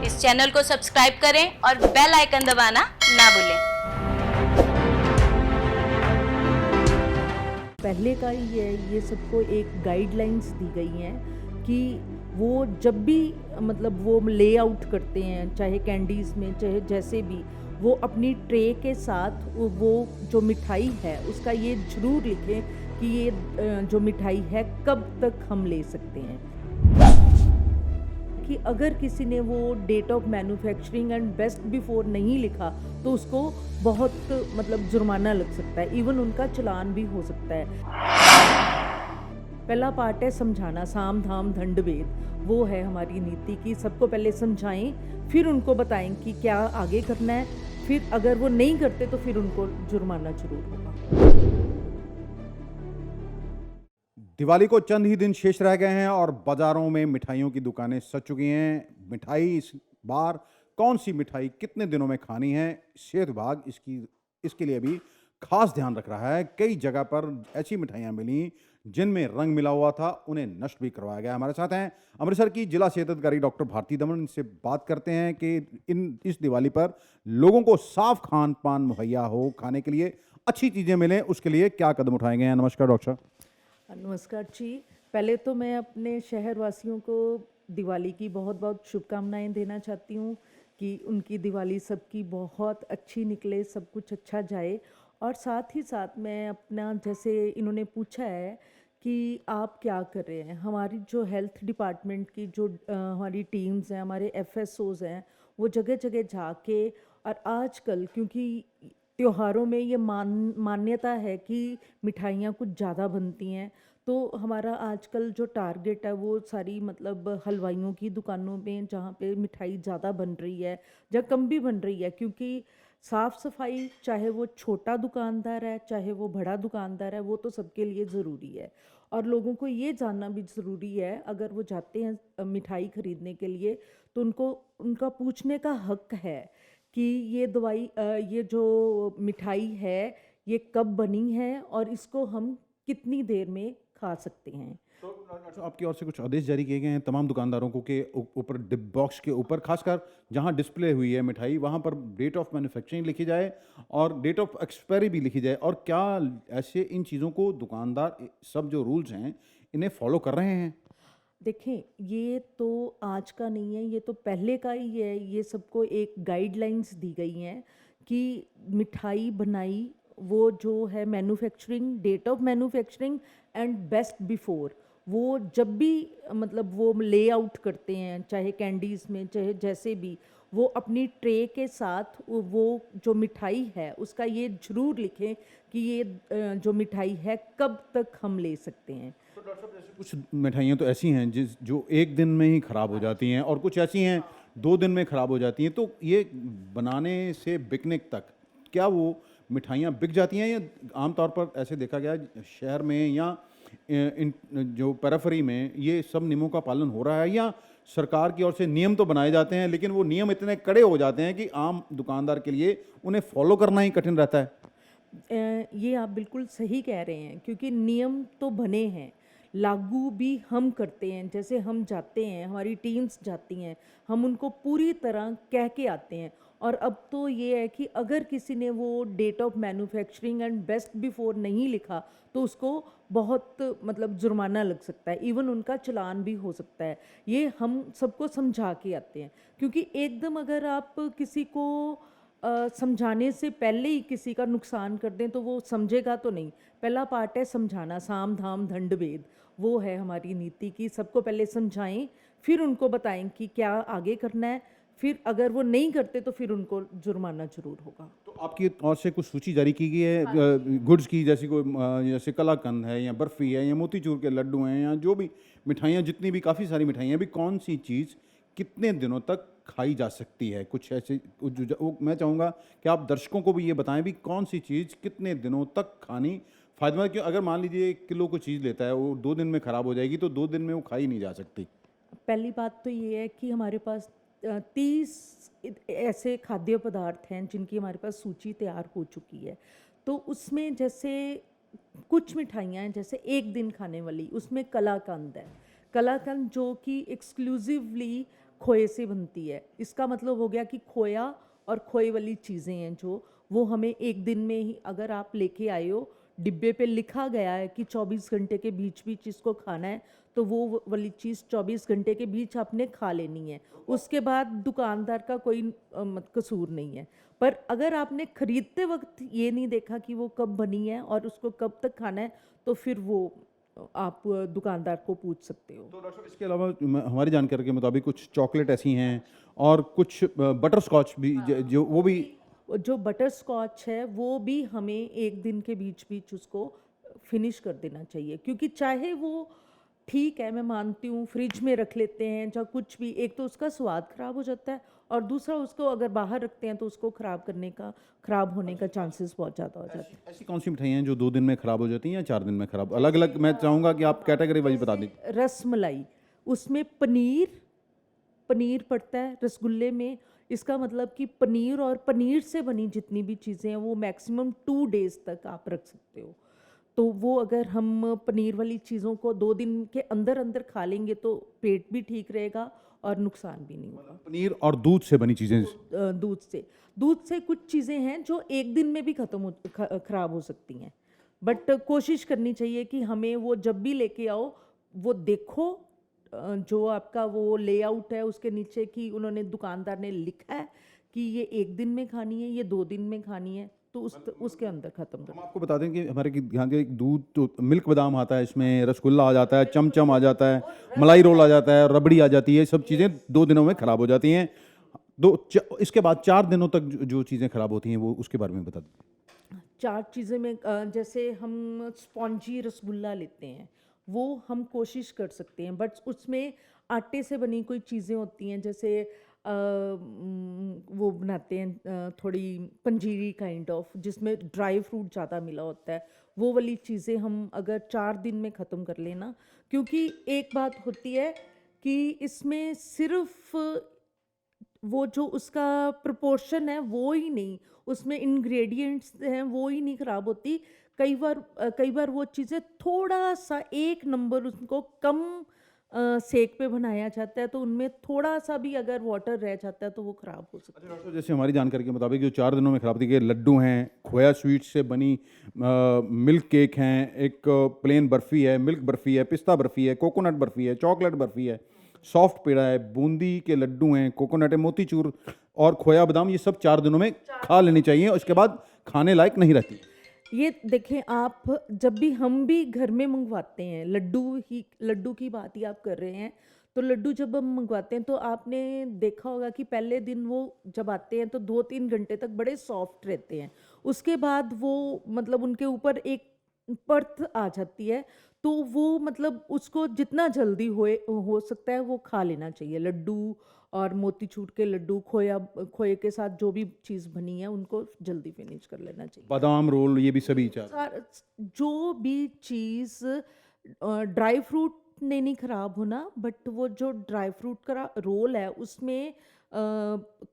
इस चैनल को सब्सक्राइब करें और बेल आइकन दबाना ना भूलें। पहले का ही है, ये सबको एक गाइडलाइंस दी गई हैं कि वो जब भी मतलब वो लेआउट करते हैं, चाहे कैंडीज़ में चाहे जैसे भी, वो अपनी ट्रे के साथ वो जो मिठाई है उसका ये ज़रूर लिखें कि ये जो मिठाई है कब तक हम ले सकते हैं। कि अगर किसी ने वो date of manufacturing and best before नहीं लिखा तो उसको बहुत मतलब जुर्माना लग सकता है, इवन उनका चालान भी हो सकता है। पहला पार्ट है समझाना, साम धाम दंड भेद, वो है हमारी नीति की सबको पहले समझाएं, फिर उनको बताएं कि क्या आगे करना है, फिर अगर वो नहीं करते तो फिर उनको जुर्माना जरूर होगा। दिवाली को चंद ही दिन शेष रह गए हैं और बाजारों में मिठाइयों की दुकानें सज चुकी हैं। मिठाई इस बार कौन सी मिठाई कितने दिनों में खानी है, सेहत विभाग इसके लिए भी खास ध्यान रख रहा है। कई जगह पर ऐसी मिठाइयां मिली जिनमें रंग मिला हुआ था, उन्हें नष्ट भी करवाया गया। हमारे साथ हैं अमृतसर की जिला सेहत अधिकारी डॉक्टर भारती दमन। इनसे बात करते हैं कि इस दिवाली पर लोगों को साफ खान पान मुहैया हो, खाने के लिए अच्छी चीज़ें मिलें, उसके लिए क्या कदम उठाए गए हैं। नमस्कार डॉक्टर साहब। नमस्कार जी। पहले तो मैं अपने शहर वासियों को दिवाली की बहुत बहुत शुभकामनाएं देना चाहती हूँ कि उनकी दिवाली सबकी बहुत अच्छी निकले, सब कुछ अच्छा जाए। और साथ ही साथ मैं अपना, जैसे इन्होंने पूछा है कि आप क्या कर रहे हैं, हमारी जो हेल्थ डिपार्टमेंट की जो हमारी टीम्स हैं, हमारे एफएसओज हैं, वो जगह जगह जाके, और आजकल क्योंकि त्योहारों में ये मान्यता है कि मिठाइयाँ कुछ ज़्यादा बनती हैं, तो हमारा आजकल जो टारगेट है वो सारी मतलब हलवाइयों की दुकानों में जहाँ पे मिठाई ज़्यादा बन रही है या कम भी बन रही है, क्योंकि साफ़ सफाई चाहे वो छोटा दुकानदार है चाहे वो बड़ा दुकानदार है, वो तो सबके लिए ज़रूरी है। और लोगों को ये जानना भी ज़रूरी है, अगर वो जाते हैं मिठाई ख़रीदने के लिए तो उनको उनका पूछने का हक है कि ये जो मिठाई है ये कब बनी है और इसको हम कितनी देर में खा सकते हैं। तो डॉक्टर साहब, आपकी ओर से कुछ आदेश जारी किए गए हैं तमाम दुकानदारों को कि ऊपर डिप बॉक्स के ऊपर, खासकर जहां डिस्प्ले हुई है मिठाई, वहां पर डेट ऑफ मैन्युफैक्चरिंग लिखी जाए और डेट ऑफ एक्सपायरी भी लिखी जाए। और क्या ऐसे इन चीज़ों को दुकानदार सब जो रूल्स हैं इन्हें फॉलो कर रहे हैं? देखें, ये तो आज का नहीं है, ये तो पहले का ही है। ये सबको एक गाइडलाइंस दी गई हैं कि मिठाई बनाई, वो जो है manufacturing, date of manufacturing and best before, वो जब भी मतलब वो लेआउट करते हैं, चाहे कैंडीज़ में चाहे जैसे भी, वो अपनी ट्रे के साथ वो जो मिठाई है उसका ये ज़रूर लिखें कि ये जो मिठाई है कब तक हम ले सकते हैं। तो डॉक्टर साहब, जैसे कुछ मिठाइयाँ तो ऐसी हैं जो एक दिन में ही ख़राब हो जाती हैं और कुछ ऐसी हैं 2 दिन में ख़राब हो जाती हैं। तो ये बनाने से बिकने तक क्या वो मिठाइयाँ बिक जाती हैं, या आमतौर पर ऐसे देखा गया है शहर में या इन जो पेरिफेरी में ये सब नियमों का पालन हो रहा है, या सरकार की ओर से नियम तो बनाए जाते हैं लेकिन वो नियम इतने कड़े हो जाते हैं कि आम दुकानदार के लिए उन्हें फॉलो करना ही कठिन रहता है? ये आप बिल्कुल सही कह रहे हैं, क्योंकि नियम तो बने हैं, लागू भी हम करते हैं। जैसे हम जाते हैं, हमारी टीम्स जाती हैं, हम उनको पूरी तरह कह के आते हैं। और अब तो ये है कि अगर किसी ने वो date of manufacturing and best before नहीं लिखा तो उसको बहुत मतलब जुर्माना लग सकता है, इवन उनका चालान भी हो सकता है। ये हम सबको समझा के आते हैं, क्योंकि एकदम अगर आप किसी को समझाने से पहले ही किसी का नुकसान कर दें तो वो समझेगा तो नहीं। पहला पार्ट है समझाना, साम धाम दंड भेद, वो है हमारी नीति की सबको पहले समझाएं, फिर उनको बताएं कि क्या आगे करना है, फिर अगर वो नहीं करते तो फिर उनको जुर्माना जरूर होगा। तो आपकी ओर से कुछ सूची जारी की गई है गुड्स की, जैसी कोई जैसे कलाकंद है या बर्फ़ी है या मोतीचूर के लड्डू हैं या जो भी मिठाइयाँ, जितनी भी काफ़ी सारी मिठाइयाँ, भी कौन सी चीज़ कितने दिनों तक खाई जा सकती है? कुछ ऐसे मैं चाहूँगा कि आप दर्शकों को भी ये बताएं भी कौन सी चीज़ कितने दिनों तक खानी फ़ायदेमंद। क्यों, अगर मान लीजिए 1 किलो कोई चीज़ लेता है, वो 2 दिन में ख़राब हो जाएगी, तो 2 दिन में वो खाई नहीं जा सकती। पहली बात तो ये है कि हमारे पास 30 ऐसे खाद्य पदार्थ हैं जिनकी हमारे पास सूची तैयार हो चुकी है। तो उसमें जैसे कुछ मिठाइयाँ हैं, जैसे एक दिन खाने वाली, उसमें कलाकंद है। कलाकंद जो कि एक्सक्लूसिवली खोए से बनती है। इसका मतलब हो गया कि खोया और खोए वाली चीज़ें हैं जो, वो हमें एक दिन में ही अगर आप लेके आए हो, डिब्बे पे लिखा गया है कि 24 घंटे के बीच बीच इसको खाना है, तो वो वाली चीज़ 24 घंटे के बीच आपने खा लेनी है। उसके बाद दुकानदार का कोई कसूर नहीं है। पर अगर आपने खरीदते वक्त ये नहीं देखा कि वो कब बनी है और उसको कब तक खाना है, तो फिर वो आप दुकानदार को पूछ सकते हो। तो डॉक्टर साहब इसके अलावा हमारी जानकारी के मुताबिक कुछ चॉकलेट ऐसी हैं और कुछ बटर स्कॉच भी जो वो भी जो बटर स्कॉच है वो भी हमें एक दिन के बीच बीच उसको फिनिश कर देना चाहिए, क्योंकि चाहे वो ठीक है, मैं मानती हूँ फ्रिज में रख लेते हैं या कुछ भी, एक तो उसका स्वाद खराब हो जाता है और दूसरा उसको अगर बाहर रखते हैं तो उसको खराब होने का चांसेस बहुत ज़्यादा हो जाते हैं। ऐसी कौन सी मिठाइयाँ हैं जो 2 दिन में खराब हो जाती हैं या 4 दिन में खराब, अलग अलग मैं चाहूँगा कि आप कैटेगरी वाइज बता दीजिए। रस मलाई, उसमें पनीर पड़ता है रसगुल्ले में। इसका मतलब कि पनीर और पनीर से बनी जितनी भी चीज़ें हैं वो मैक्सिमम 2 डेज तक आप रख सकते हो। तो वो अगर हम पनीर वाली चीज़ों को 2 दिन के अंदर अंदर खा लेंगे तो पेट भी ठीक रहेगा और नुकसान भी नहीं होगा। पनीर और दूध से बनी चीज़ें। दूध से कुछ चीज़ें हैं जो एक दिन में भी खराब हो सकती हैं, बट कोशिश करनी चाहिए कि हमें वो जब भी लेके आओ वो देखो, जो आपका वो लेआउट है उसके नीचे कि उन्होंने दुकानदार ने लिखा है कि ये एक दिन में खानी है, ये 2 दिन में खानी है, तो उसके अंदर ख़त्म हम कर। आपको बता दें कि हमारे यहाँ के दूध तो मिल्क बादाम आता है, इसमें रसगुल्ला आ जाता है, चमचम आ जाता है, मलाई रोल आ जाता है, रबड़ी आ जाती है, सब चीज़ें 2 दिनों में ख़राब हो जाती हैं। इसके बाद 4 दिनों तक जो चीज़ें ख़राब होती हैं वो उसके बारे में बता दें। 4 चीज़ें में जैसे हम स्पॉन्जी रसगुल्ला लेते हैं, वो हम कोशिश कर सकते हैं, बट उसमें आटे से बनी कोई चीज़ें होती हैं, जैसे वो बनाते हैं थोड़ी पंजीरी काइंड ऑफ, जिसमें ड्राई फ्रूट ज़्यादा मिला होता है, वो वाली चीज़ें हम अगर 4 दिन में ख़त्म कर लेना, क्योंकि एक बात होती है कि इसमें सिर्फ वो जो उसका प्रोपोर्शन है वो ही नहीं, उसमें इंग्रेडिएंट्स हैं वो ही नहीं ख़राब होती। कई बार वो चीज़ें थोड़ा सा एक नंबर उनको कम सेक पे बनाया जाता है, तो उनमें थोड़ा सा भी अगर वाटर रह जाता है तो वो ख़राब हो सकता है। डॉक्टर साहब, जैसे हमारी जानकारी के मुताबिक जो 4 दिनों में खराब होती है, लड्डू हैं, खोया स्वीट से बनी मिल्क केक हैं, एक प्लेन बर्फ़ी है, मिल्क बर्फ़ी है, पिस्ता बर्फ़ी है, कोकोनट बर्फ़ी है, चॉकलेट बर्फ़ी है, सॉफ्ट पेड़ा है, बूंदी के लड्डू हैं, कोकोनट है, मोतीचूर और खोया बादाम, ये सब 4 दिनों में खा लेनी चाहिए और इसके बाद खाने लायक नहीं रहती। ये देखें आप, जब भी हम भी घर में मंगवाते हैं लड्डू की बात ही आप कर रहे हैं, तो लड्डू जब हम मंगवाते हैं तो आपने देखा होगा कि पहले दिन वो जब आते हैं तो 2-3 घंटे तक बड़े सॉफ्ट रहते हैं, उसके बाद वो मतलब उनके ऊपर एक परत आ जाती है, तो वो मतलब उसको जितना जल्दी हो सकता है वो खा लेना चाहिए। लड्डू और मोतीचूर के लड्डू, खोए के साथ जो भी चीज़ बनी है उनको जल्दी फिनिश कर लेना चाहिए। बादाम रोल, ये भी सभी 4। जो भी चीज़ ड्राई फ्रूट ने नहीं खराब होना, बट वो जो ड्राई फ्रूट का रोल है उसमें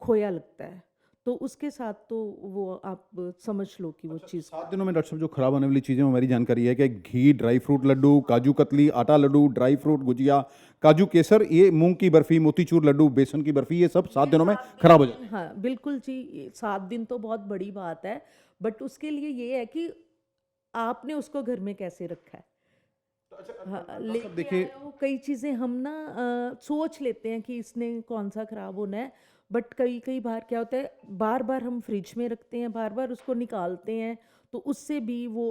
खोया लगता है, तो उसके साथ तो वो आप समझ लो कि वो चीज़ 7 दिनों में डॉक्टर साहब जो खराब होने वाली चीज़ें, हमारी जानकारी है कि घी, ड्राई फ्रूट लड्डू, काजू कतली, आटा लड्डू, ड्राई फ्रूट गुजिया, काजू केसर, ये मूंग की बर्फ़ी, मोतीचूर लड्डू, बेसन की बर्फ़ी, ये सब 7 दिनों में खराब हो जाते हैं। हाँ, बिल्कुल जी, 7 दिन तो बहुत बड़ी बात है, बट उसके लिए ये है कि आपने उसको घर में कैसे रखा है। हाँ, लेके देखिए आए हो, कई चीज़ें हम ना सोच लेते हैं कि इसने कौन सा ख़राब होना है, बट कई बार क्या होता है, बार बार हम फ्रिज में रखते हैं, बार बार उसको निकालते हैं, तो उससे भी वो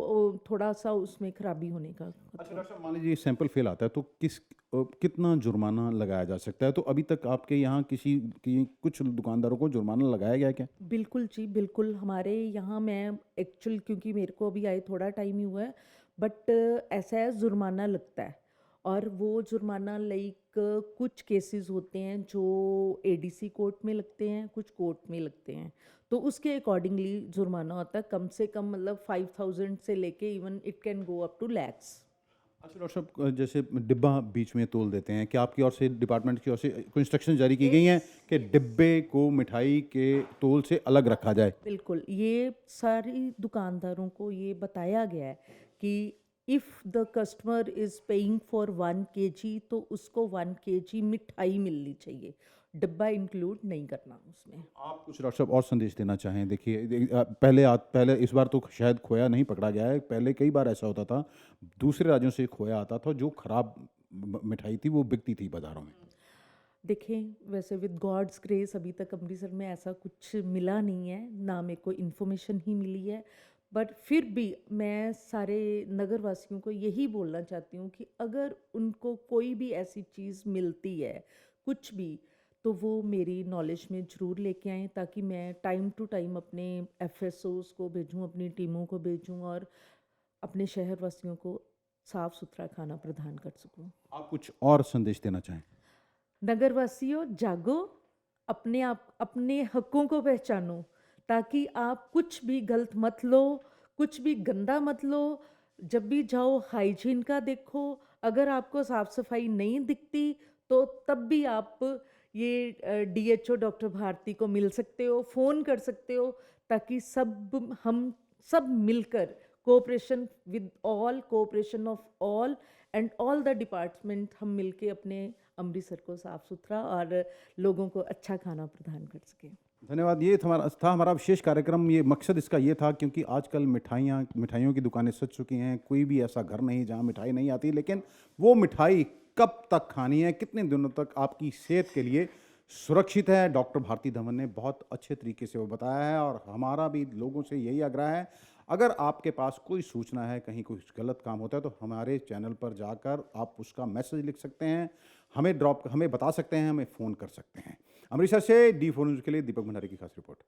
थोड़ा सा उसमें खराबी होने का अच्छा डॉक्टर साहब, मान लीजिए सैंपल फेल आता है तो कितना जुर्माना लगाया जा सकता है? तो अभी तक आपके यहाँ कुछ दुकानदारों को जुर्माना लगाया गया है क्या? बिल्कुल जी, बिल्कुल। हमारे यहाँ मैं एक्चुअल, क्योंकि मेरे को अभी आए थोड़ा टाइम ही हुआ है, बट ऐसा है जुर्माना लगता है, और वो जुर्माना लाइक कुछ केसेस होते हैं जो एडीसी कोर्ट में लगते हैं, कुछ कोर्ट में लगते हैं, तो उसके अकॉर्डिंगली जुर्माना होता है, कम से कम मतलब 5,000 से लेके even it can go up to lakhs. अच्छा डॉक्टर साहब, जैसे डिब्बा बीच में तोल देते हैं, क्या आपकी ओर से, डिपार्टमेंट की ओर से कोई इंस्ट्रक्शन जारी की गई हैं कि डिब्बे को मिठाई के तोल से अलग रखा जाए? बिल्कुल, ये सारी दुकानदारों को ये बताया गया है कि if the customer is paying for 1 kg तो उसको 1 kg मिठाई मिलनी चाहिए, डब्बा इंक्लूड नहीं करना उसमें। आप कुछ डॉक्टर साहब और संदेश देना चाहें? देखिए पहले इस बार तो शायद खोया नहीं पकड़ा गया है, पहले कई बार ऐसा होता था, दूसरे राज्यों से खोया आता था, जो खराब मिठाई थी वो बिकती थी बाज़ारों में। देखें, वैसे विद गॉड्स ग्रेस अभी तक अमृतसर में ऐसा कुछ मिला नहीं है, ना मेरे को इन्फॉर्मेशन ही मिली है। बट फिर भी मैं सारे नगर वासियों को यही बोलना चाहती हूँ कि अगर उनको कोई भी ऐसी चीज़ मिलती है, कुछ भी, तो वो मेरी नॉलेज में ज़रूर लेके आएँ, ताकि मैं टाइम टू टाइम अपने एफएसओज़ को भेजूँ, अपनी टीमों को भेजूँ और अपने शहर वासियों को साफ़ सुथरा खाना प्रदान कर सकूँ। आप कुछ और संदेश देना चाहें? नगरवासियों जागो, अपने आप अपने हकों को पहचानो, ताकि आप कुछ भी गलत मत लो, कुछ भी गंदा मत लो। जब भी जाओ हाइजीन का देखो, अगर आपको साफ सफाई नहीं दिखती तो तब भी आप ये डीएचओ डॉक्टर भारती को मिल सकते हो, फ़ोन कर सकते हो, ताकि हम सब मिलकर cooperation of all and all the department, हम मिलके अपने अमृतसर को साफ सुथरा और लोगों को अच्छा खाना प्रदान कर सकें। धन्यवाद। ये था हमारा विशेष कार्यक्रम। ये मकसद इसका ये था, क्योंकि आजकल मिठाइयों की दुकानें सज चुकी हैं, कोई भी ऐसा घर नहीं जहाँ मिठाई नहीं आती, लेकिन वो मिठाई कब तक खानी है, कितने दिनों तक आपकी सेहत के लिए सुरक्षित है, डॉक्टर भारती धवन ने बहुत अच्छे तरीके से वो बताया है। और हमारा भी लोगों से यही आग्रह है, अगर आपके पास कोई सूचना है, कहीं कुछ गलत काम होता है, तो हमारे चैनल पर जाकर आप उसका मैसेज लिख सकते हैं, हमें बता सकते हैं, हमें फ़ोन कर सकते हैं। अमृतसर से D4 न्यूज़ के लिए दीपक भंडारी की खास रिपोर्ट।